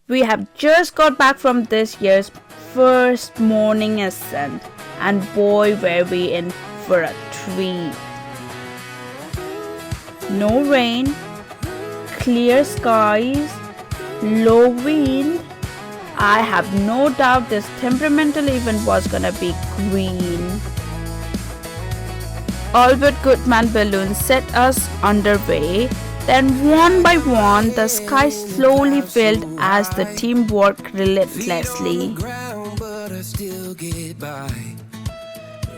We have just got back from this year's first morning ascent, and boy were we in for a treat. No rain, clear skies, low wind. I have no doubt this temperamental event was gonna be green. Albert Goodman balloons set us underway. Then one by one, the sky slowly filled as the team worked relentlessly.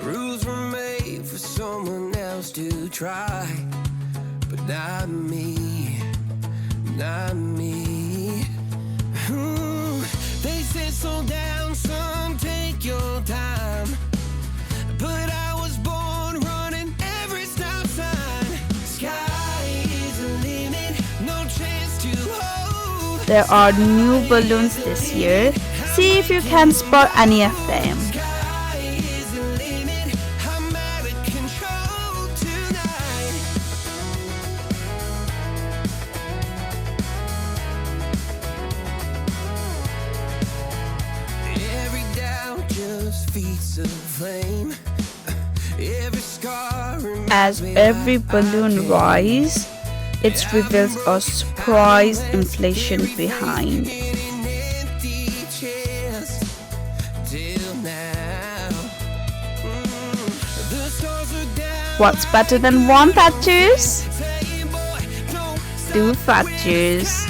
Rules were made for someone else to try, but not me, not me. They said slow down, son, take your time, but I was born running every stop sign. Sky is the limit, no chance to hold. There are new balloons this year. See if you can spot any of them. As every balloon rises, it reveals a surprise inflation behind. What's better than one fat juice? Two fat juice.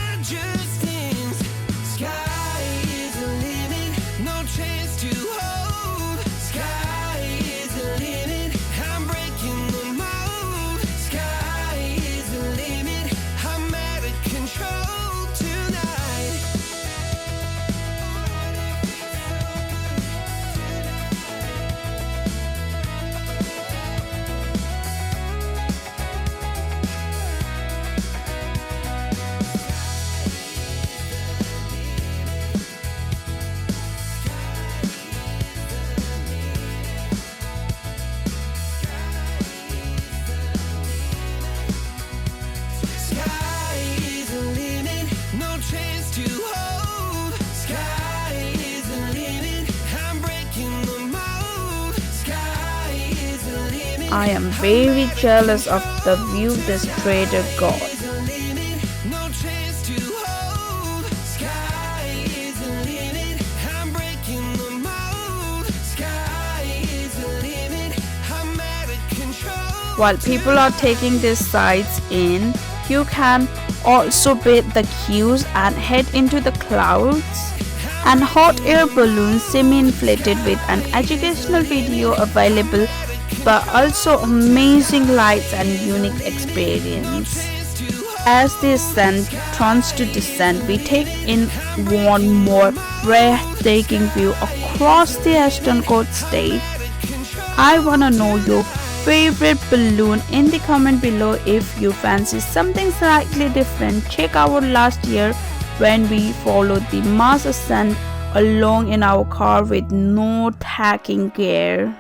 I am very jealous of the view this trader got. While people are taking these sights in, you can also beat the queues and head into the clouds and hot air balloons semi-inflated with an educational video available, but also amazing lights and unique experience. As the ascent turns to descent, we take in one more breathtaking view across the Ashton Court state. I wanna know your favorite balloon in the comment below. If you fancy something slightly different, check out last year when we followed the mass ascent along in our car with no tacking gear.